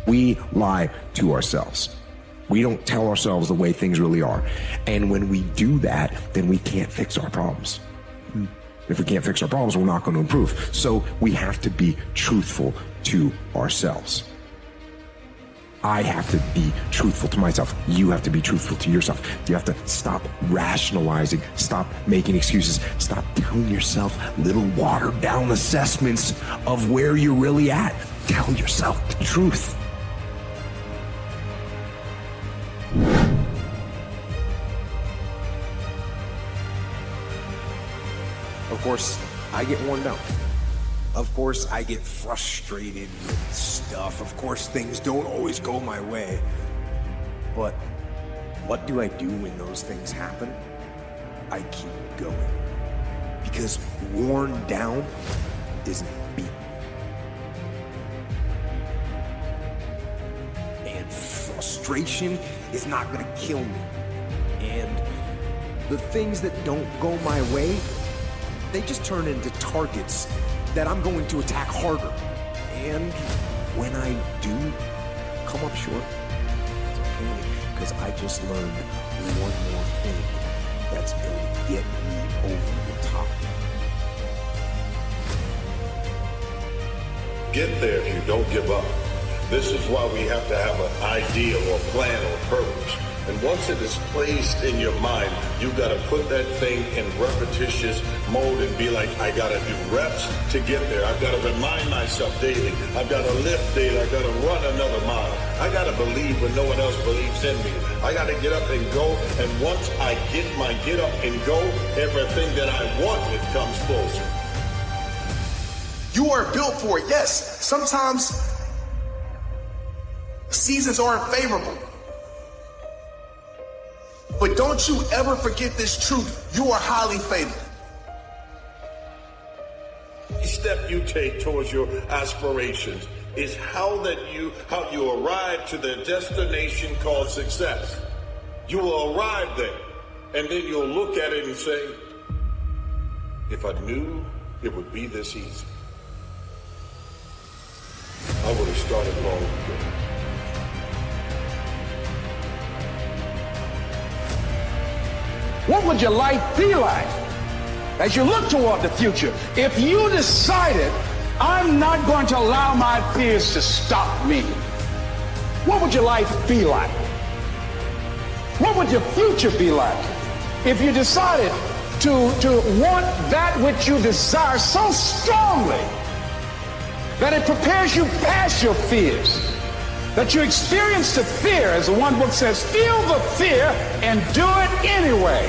We lie to ourselves. We don't tell ourselves the way things really are. And when we do that, then we can't fix our problems. If we can't fix our problems, we're not going to improve. So we have to be truthful to ourselves. I have to be truthful to myself. You have to be truthful to yourself. You have to stop rationalizing, stop making excuses, stop telling yourself little watered down assessments of where you're really at. Tell yourself the truth. Of course, I get worn down. Of course, I get frustrated with stuff. Of course, things don't always go my way. But what do I do when those things happen? I keep going. Because worn down isn't beaten. And frustration is not gonna kill me. And the things that don't go my way, they just turn into targets that I'm going to attack harder. And when I do come up short, it's okay, because I just learned one more thing that's going to get me over the top. Get there if you don't give up. This is why we have to have an idea or plan or purpose. And once it is placed in your mind, you got to put that thing in repetitious mode and be like, I got to do reps to get there. I've got to remind myself daily. I've got to lift daily. I've got to run another mile. I got to believe when no one else believes in me. I got to get up and go. And once I get my get up and go, everything that I wanted comes closer. You are built for it. Yes, sometimes seasons aren't favorable. But don't you ever forget this truth. You are highly favored. Each step you take towards your aspirations is how you arrive to the destination called success. You will arrive there, and then you'll look at it and say, if I knew it would be this easy, I would have started long ago. What would your life be like as you look toward the future if you decided, I'm not going to allow my fears to stop me? What would your life be like? What would your future be like if you decided to want that which you desire so strongly that it prepares you past your fears? That you experience the fear, as the one book says, feel the fear and do it anyway.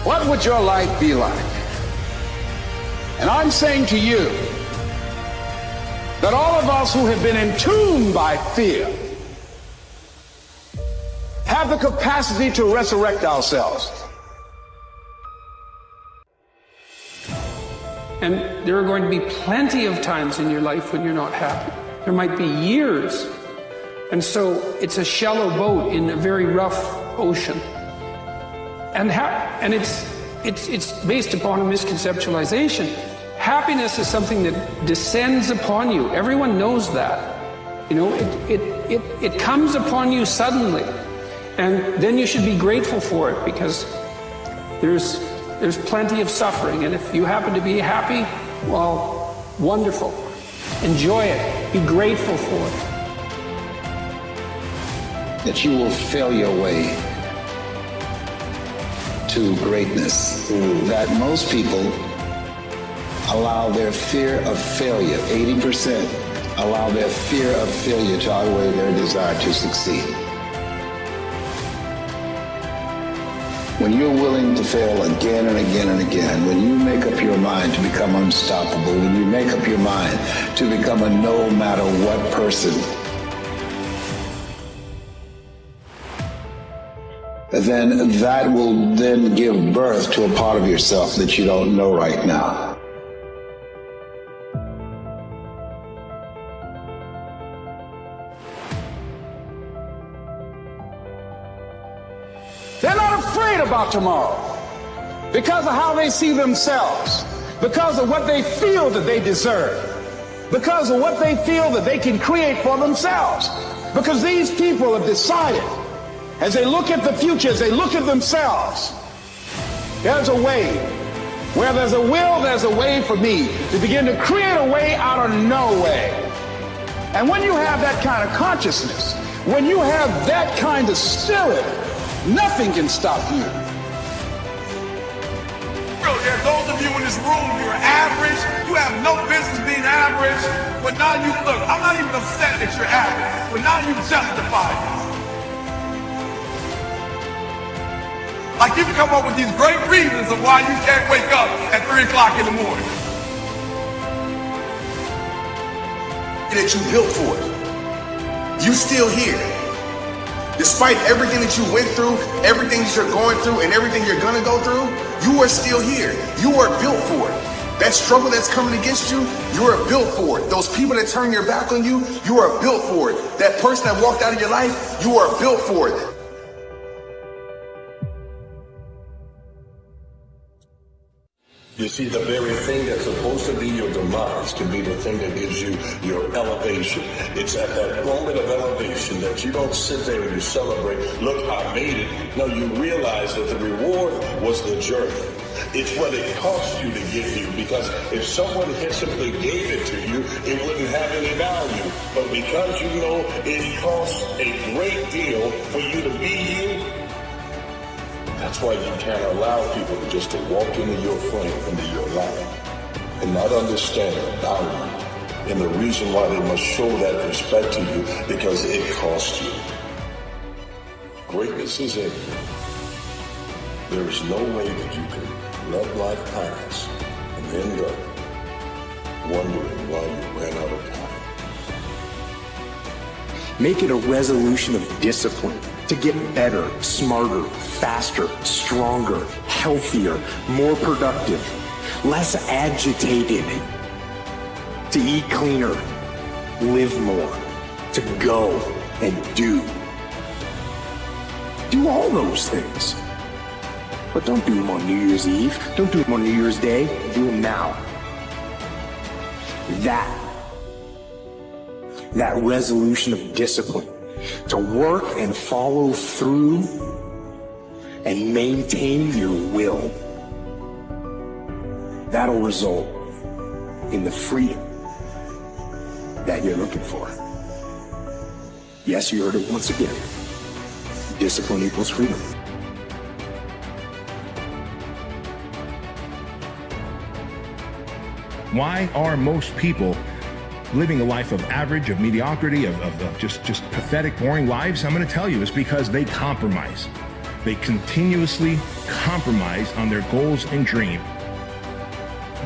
What would your life be like? And I'm saying to you that all of us who have been entombed by fear have the capacity to resurrect ourselves. And there are going to be plenty of times in your life when you're not happy. There might be years. And so it's a shallow boat in a very rough ocean. And it's based upon a misconceptualization. Happiness is something that descends upon you. Everyone knows that. You know, it comes upon you suddenly. And then you should be grateful for it, because there's plenty of suffering, and if you happen to be happy, well, wonderful. Enjoy it. Be grateful for it. That you will fail your way to greatness. That most people allow their fear of failure, 80% allow their fear of failure to outweigh their desire to succeed. When you're willing to fail again and again and again, when you make up your mind to become unstoppable, when you make up your mind to become a no matter what person, then that will then give birth to a part of yourself that you don't know right now. They're not afraid about tomorrow because of how they see themselves, because of what they feel that they deserve. because of what they feel that they can create for themselves. Because these people have decided, as they look at the future, as they look at themselves, there's a way. Where there's a will, there's a way for me to begin to create a way out of no way. And when you have that kind of consciousness, when you have that kind of spirit, nothing can stop you. There's those of you in this room, you're average, you have no business being average, but now you look, I'm not even upset that you're average, but now you justify it. Like you can come up with these great reasons of why you can't wake up at 3 o'clock in the morning. That you built for it. You still here. Despite everything that you went through, everything that you're going through, and everything you're gonna go through, you are still here. You are built for it. That struggle that's coming against you, you are built for it. Those people that turn their back on you, you are built for it. That person that walked out of your life, you are built for it. You see, the very thing that's supposed to be your demise can be the thing that gives you your elevation. It's at that moment of elevation that you don't sit there and you celebrate, look, I made it. No, you realize that the reward was the journey. It's what it cost you to get here, because if someone had simply gave it to you, it wouldn't have any value. But because you know it costs a great deal for you to be here, that's why you can't allow people just to walk into your flame, into your life, and not understand the value and the reason why they must show that respect to you, because it costs you. Greatness is in you. There is no way that you can let life pass and end up wondering why you ran out of time. Make it a resolution of discipline to get better, smarter, faster, stronger, healthier, more productive, less agitated, to eat cleaner, live more, to go and do. Do all those things. But don't do them on New Year's Eve. Don't do them on New Year's Day. Do them now. That resolution of discipline to work and follow through and maintain your will, that'll result in the freedom that you're looking for. Yes, you heard it once again. Discipline equals freedom. Why are most people living a life of average, of mediocrity, of just pathetic, boring lives? I'm going to tell you, it's because they compromise. They continuously compromise on their goals and dreams.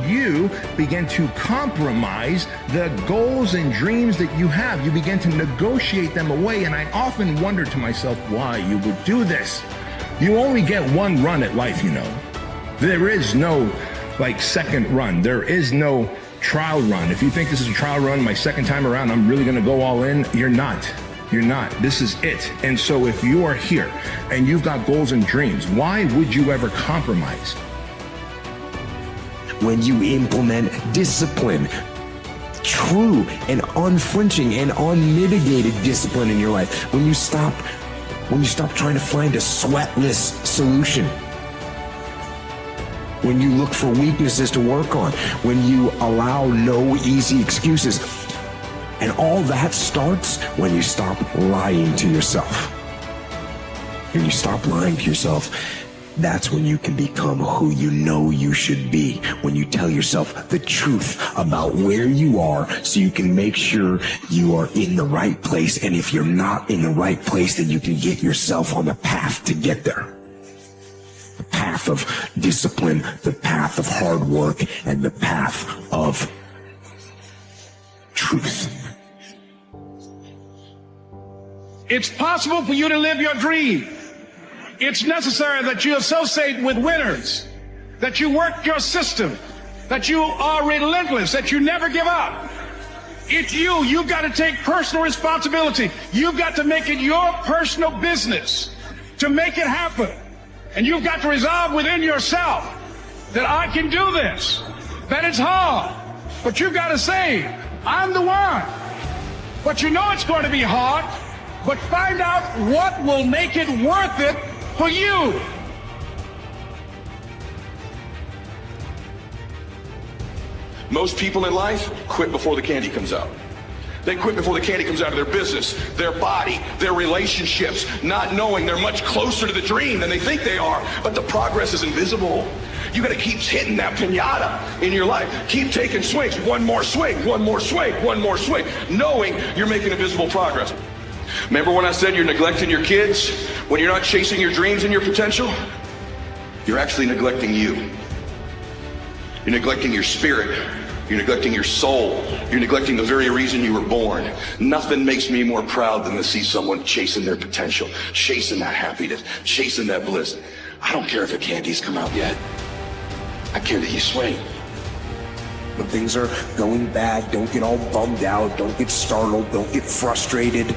You begin to compromise the goals and dreams that you have. You begin to negotiate them away, and I often wonder to myself why you would do this. You only get one run at life, you know. There is no second run. There is no trial run. If you think this is a trial run, my second time around, I'm really going to go all in, you're not. You're not. This is it. And so if you are here and you've got goals and dreams, why would you ever compromise? When you implement discipline, true and unflinching and unmitigated discipline in your life, when you stop trying to find a sweatless solution, when you look for weaknesses to work on, when you allow no easy excuses. And all that starts when you stop lying to yourself. When you stop lying to yourself, that's when you can become who you know you should be. When you tell yourself the truth about where you are, so you can make sure you are in the right place. And if you're not in the right place, then you can get yourself on the path to get there. The path of discipline, the path of hard work, and the path of truth. It's possible for you to live your dream. It's necessary that you associate with winners, that you work your system, that you are relentless, that you never give up. It's you. You've got to take personal responsibility. You've got to make it your personal business to make it happen. And you've got to resolve within yourself that I can do this, that it's hard, but you've got to say, I'm the one. But you know it's going to be hard, but find out what will make it worth it for you. Most people in life quit before the candy comes out. They quit before the candy comes out of their business, their body, their relationships, not knowing they're much closer to the dream than they think they are, but the progress is invisible. You gotta keep hitting that piñata in your life. Keep taking swings, one more swing, one more swing, one more swing, knowing you're making invisible progress. Remember when I said you're neglecting your kids? When you're not chasing your dreams and your potential? You're actually neglecting you. You're neglecting your spirit. You're neglecting your soul. You're neglecting the very reason you were born. Nothing makes me more proud than to see someone chasing their potential, chasing that happiness, chasing that bliss. I don't care if the candies come out yet. I care that you swing. When things are going bad, don't get all bummed out, don't get startled, don't get frustrated.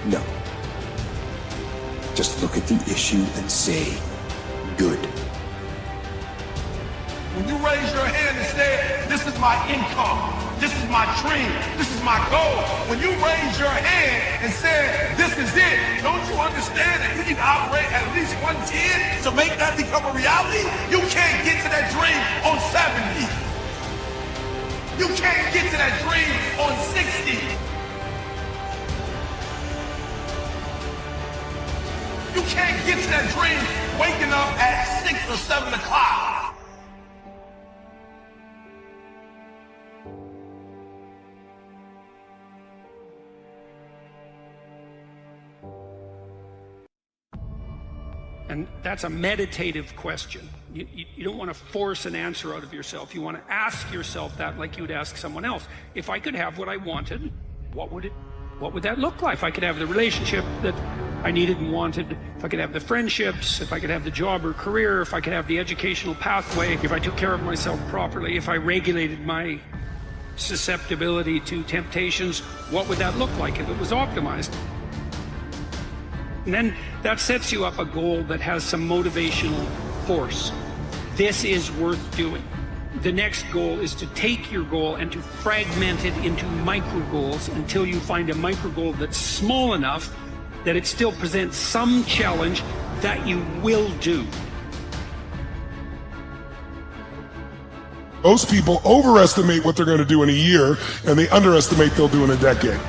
No. Just look at the issue and say, good. When you raise your hand and say, this is my income, this is my dream, this is my goal. When you raise your hand and say, this is it, don't you understand that you need to operate at least 110 to make that become a reality? You can't get to that dream on 70. You can't get to that dream on 60. You can't get to that dream waking up at 6 or 7 o'clock. And that's a meditative question. You don't want to force an answer out of yourself. You want to ask yourself that like you would ask someone else. If I could have what I wanted, what would that look like? If I could have the relationship that I needed and wanted, if I could have the friendships, if I could have the job or career, if I could have the educational pathway, if I took care of myself properly, if I regulated my susceptibility to temptations, what would that look like if it was optimized? And then that sets you up a goal that has some motivational force. This is worth doing. The next goal is to take your goal and to fragment it into micro goals until you find a micro goal that's small enough that it still presents some challenge that you will do. Most people overestimate what they're going to do in a year, and they underestimate they'll do in a decade.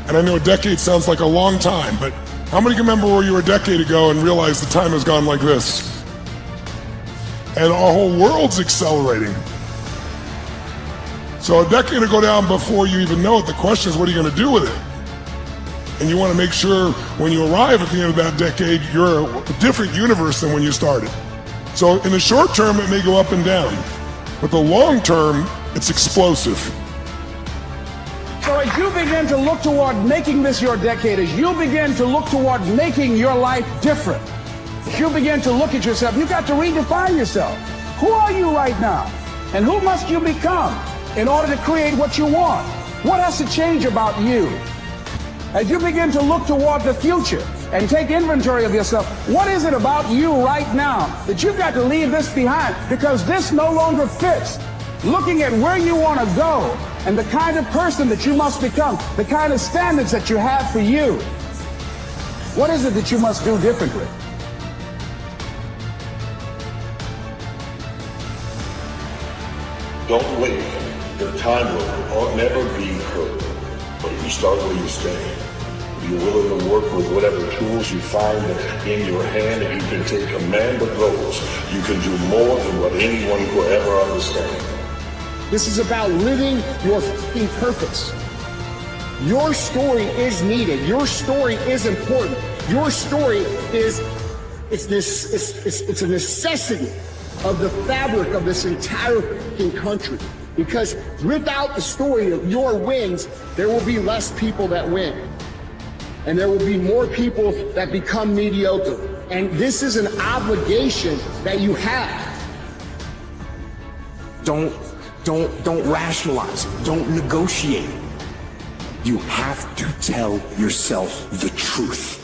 And I know a decade sounds like a long time, but how many can remember where you were a decade ago and realize the time has gone like this? And our whole world's accelerating. So a decade will go down before you even know it. The question is, what are you going to do with it? And you want to make sure when you arrive at the end of that decade, you're a different universe than when you started. So in the short term, it may go up and down, but the long term, it's explosive. So as you begin to look toward making this your decade, as you begin to look toward making your life different, as you begin to look at yourself, you've got to redefine yourself. Who are you right now? And who must you become in order to create what you want? What has to change about you? As you begin to look toward the future and take inventory of yourself, what is it about you right now that you've got to leave this behind because this no longer fits? Looking at where you want to go and the kind of person that you must become, the kind of standards that you have for you. What is it that you must do differently? Don't wait. Your time will never be heard. But if you start where you stand, if you're willing to work with whatever tools you find in your hand, if you can take command of those, you can do more than what anyone could ever understand. This is about living your fucking purpose. Your story is needed. Your story is important. Your story is it's a necessity of the fabric of this entire fucking country. Because without the story of your wins, there will be less people that win. And there will be more people that become mediocre. And this is an obligation that you have. Don't rationalize. Don't negotiate. You have to tell yourself the truth.